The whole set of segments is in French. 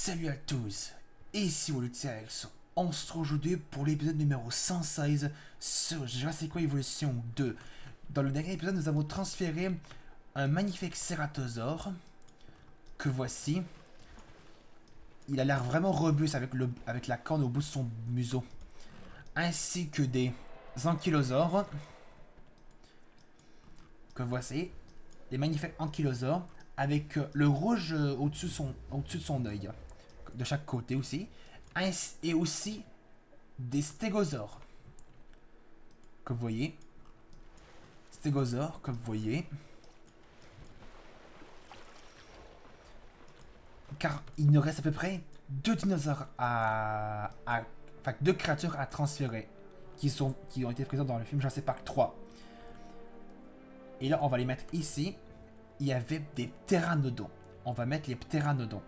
Salut à tous, ici Wolutiax. On se retrouve aujourd'hui pour l'épisode numéro 116 sur Jurassic World Evolution 2. Dans le dernier épisode, nous avons transféré un magnifique cératosaure que voici. Il a l'air vraiment robuste avec la corne au bout de son museau, ainsi que des ankylosaures que voici, des magnifiques ankylosaures avec le rouge au-dessus de son œil, de chaque côté aussi, et aussi des stégosaures que vous voyez, car il nous reste à peu près deux dinosaures enfin deux créatures à transférer qui ont été présentes dans le film Jurassic Park 3. Et là, on va les mettre ici. Il y avait des pteranodons. On va mettre les pteranodons.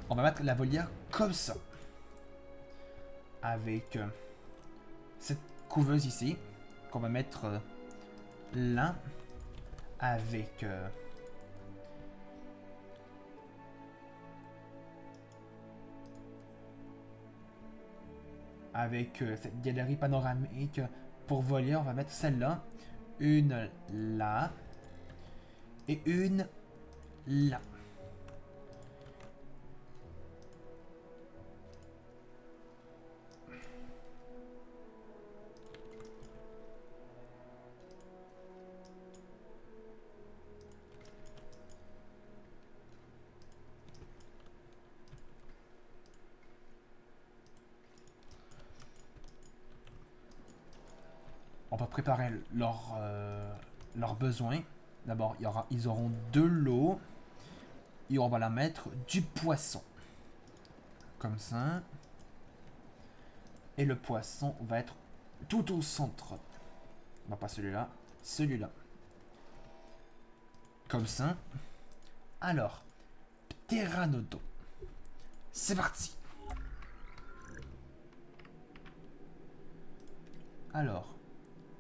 On va mettre la volière comme ça. Avec cette couveuse ici. Qu'on va mettre là. Avec... cette galerie panoramique pour voler, on va mettre celle-là, une là et une là. On va préparer leurs besoins. D'abord, ils auront de l'eau. Et on va la mettre du poisson. Comme ça. Et le poisson va être tout au centre. Non, pas celui-là. Celui-là. Comme ça. Alors, pteranodon. C'est parti. Alors,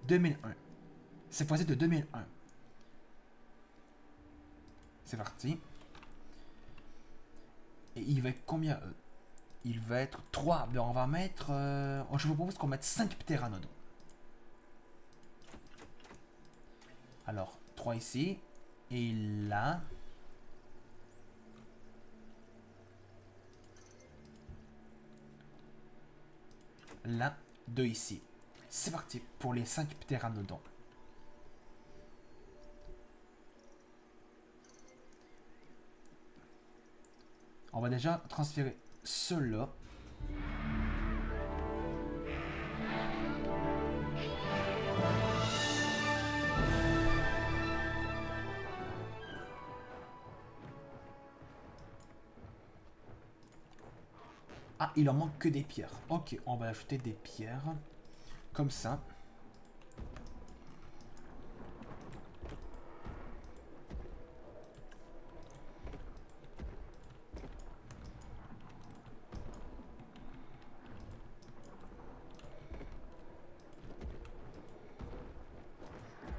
2001. Cette fois-ci de 2001. C'est parti. Et il va être combien il va être 3. Ben on va mettre... je vous propose qu'on mette 5 pteranodons. Alors, 3 ici. Et là... Là, 2 ici. C'est parti pour les 5 pteranodons. On va déjà transférer ceux-là. Ah, il en manque que des pierres. Ok, on va ajouter des pierres. Comme ça.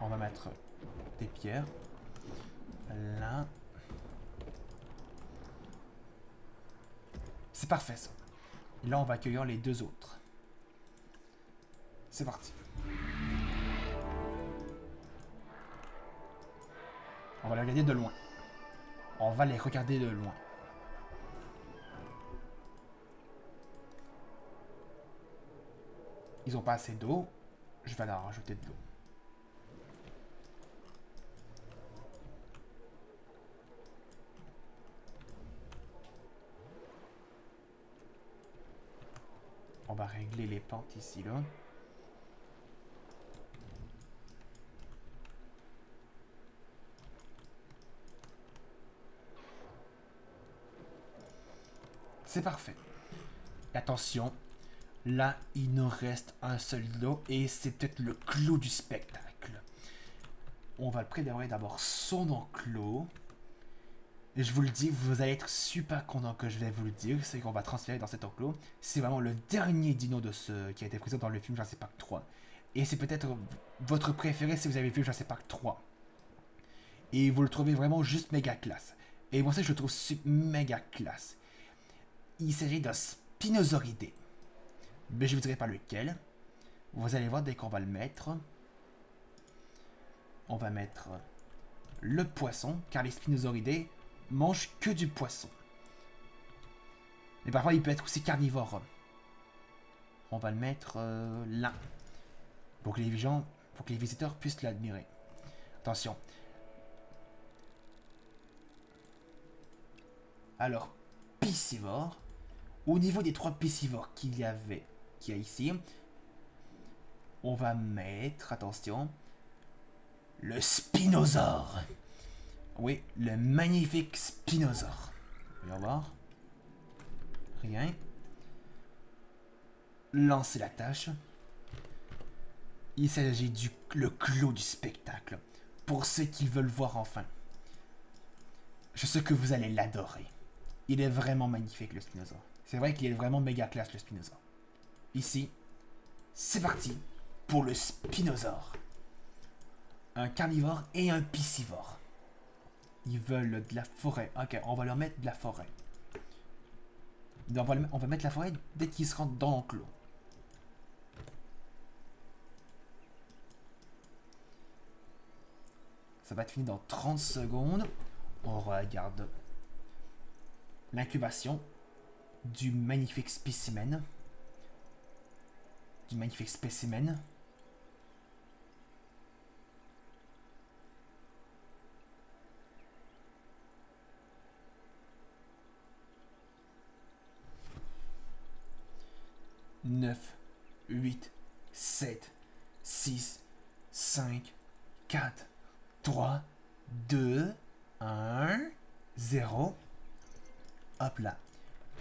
On va mettre des pierres. Là. C'est parfait ça. Et là, on va accueillir les deux autres. C'est parti. On va les regarder de loin. On va les regarder de loin. Ils ont pas assez d'eau. Je vais leur rajouter de l'eau. On va régler les pentes ici, là. C'est parfait. Attention, là, il nous reste un seul lot et c'est peut-être le clou du spectacle. On va le préparer d'abord son enclos. Et je vous le dis, vous allez être super content que je vais vous le dire, c'est qu'on va transférer dans cet enclos. C'est vraiment le dernier dino de ce qui a été présent dans le film Jurassic Park 3. Et c'est peut-être votre préféré si vous avez vu Jurassic Park 3. Et vous le trouvez vraiment juste méga classe. Et moi, ça, je le trouve méga classe. Il s'agit d'un spinosauridé. Mais je ne vous dirai pas lequel. Vous allez voir dès qu'on va le mettre. On va mettre le poisson, car les spinosauridés mangent que du poisson. Mais parfois, il peut être aussi carnivore. On va le mettre là. Pour que les visiteurs puissent l'admirer. Attention. Alors, piscivore. Au niveau des 3 piscivores qu'il y a ici, on va mettre, attention, le spinosaure. Oui, le magnifique spinosaure. Voyons voir. Rien. Lancer la tâche. Il s'agit le clou du spectacle. Pour ceux qui veulent voir enfin. Je sais que vous allez l'adorer. Il est vraiment magnifique, le spinosaure. C'est vrai qu'il est vraiment méga classe, le spinosaure. Ici, c'est parti pour le spinosaure. Un carnivore et un piscivore. Ils veulent de la forêt. Ok, on va leur mettre de la forêt. On va mettre la forêt dès qu'ils se rendent dans l'enclos. Ça va être fini dans 30 secondes. On regarde l'incubation du magnifique spécimen. Du magnifique spécimen. Neuf, 8, 7, 6, 5, 4, 3, 2, 1, 0. Hop là.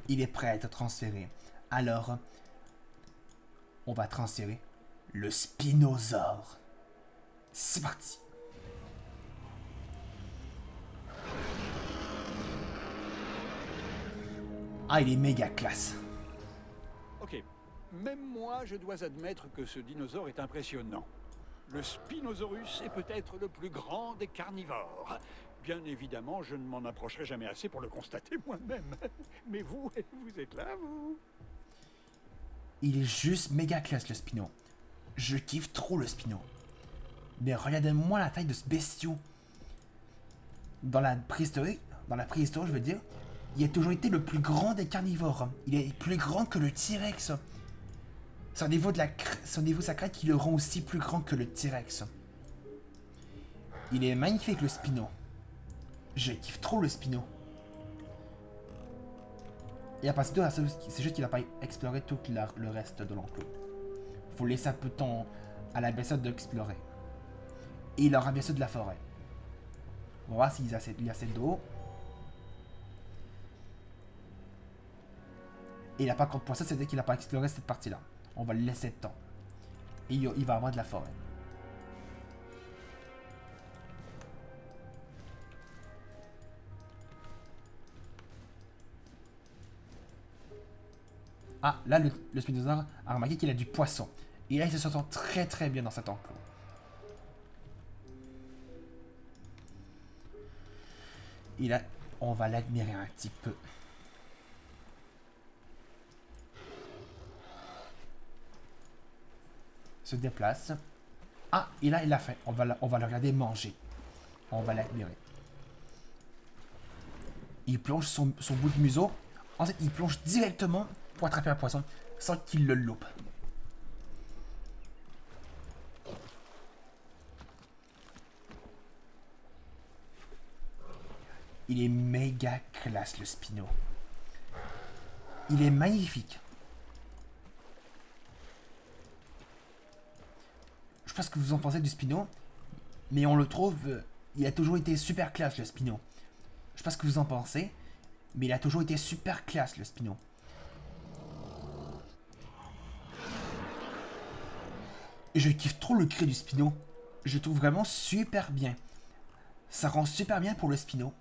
Il est prêt à être transféré. Alors, on va transférer le spinosaure. C'est parti. Ah, il est méga classe. Ok. Même moi, je dois admettre que ce dinosaure est impressionnant. Le Spinosaurus est peut-être le plus grand des carnivores. Bien évidemment, je ne m'en approcherai jamais assez pour le constater moi-même. Mais vous, vous êtes là, vous? Il est juste méga classe, le Spino. Je kiffe trop le Spino. Mais regardez-moi la taille de ce bestiau. Dans la préhistoire, je veux dire, il a toujours été le plus grand des carnivores. Il est plus grand que le T-Rex. C'est au niveau de sa crête qui le rend aussi plus grand que le T-Rex. Il est magnifique, le Spino. Je kiffe trop le Spino. Et à partir de là, c'est juste qu'il n'a pas exploré tout le reste de l'enclos. Faut laisser un peu de temps à la bestiole d'explorer. Et il aura bien sûr de la forêt. On va voir s'il y a assez d'eau. Et il n'a pas compte pour ça, c'est-à-dire qu'il n'a pas exploré cette partie-là. On va lui laisser de temps. Et il va avoir de la forêt. Ah, là, le spinosaure a remarqué qu'il a du poisson. Et là, il se sent très très bien dans cet enclos. Et là, on va l'admirer un petit peu. Se déplace. Ah, et là, il l'a fait. On va le regarder manger. On va l'admirer. Il plonge son bout de museau. Ensuite, il plonge directement pour attraper un poisson sans qu'il le loupe. Il est méga classe, le Spino. Il est magnifique. Je sais pas ce que vous en pensez du Spino, mais on le trouve... il a toujours été super classe, le Spino. Je sais pas ce que vous en pensez, mais il a toujours été super classe, le Spino. Et je kiffe trop le cri du Spino. Je le trouve vraiment super bien. Ça rend super bien pour le Spino.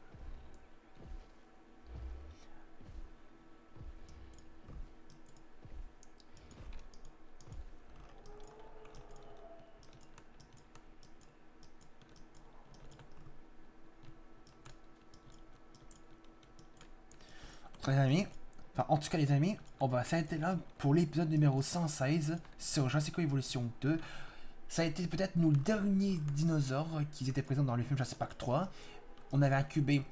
les amis, enfin en tout cas les amis, on va s'arrêter là pour l'épisode numéro 116 sur Jurassic World Evolution 2. Ça a été peut-être nos derniers dinosaures qui étaient présents dans le film Jurassic Park 3. On avait incubé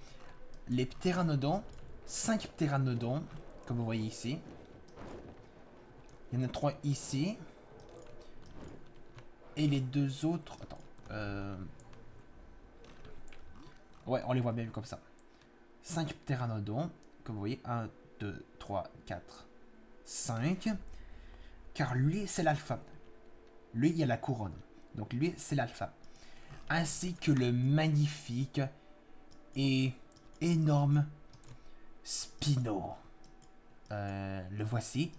les ptéranodons, 5 ptéranodons, comme vous voyez ici. Il y en a 3 ici. Et les 2 autres... Attends. Ouais, on les voit bien comme ça. 5 ptéranodons. Comme vous voyez, 1, 2, 3, 4, 5. Car lui, c'est l'alpha. Lui, il y a la couronne. Donc lui, c'est l'alpha. Ainsi que le magnifique et énorme Spino. Le voici.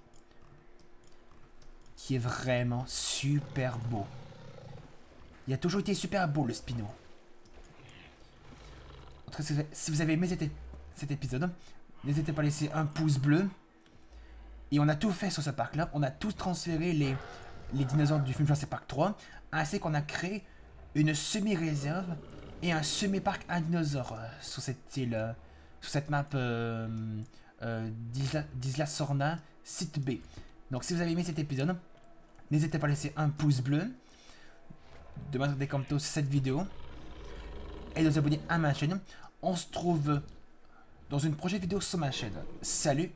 Qui est vraiment super beau. Il a toujours été super beau, le Spino. En tout cas, si vous avez aimé cet épisode, n'hésitez pas à laisser un pouce bleu. Et on a tout fait sur ce parc-là. On a tout transféré les dinosaures du film Jurassic Park 3. Ainsi qu'on a créé une semi-réserve et un semi-parc à dinosaures sur cette île, sur cette map d'Isla Sorna, site B. Donc si vous avez aimé cet épisode, n'hésitez pas à laisser un pouce bleu, de mettre des commentaires sur cette vidéo et de vous abonner à ma chaîne. On se trouve dans une prochaine vidéo sur ma chaîne. Salut!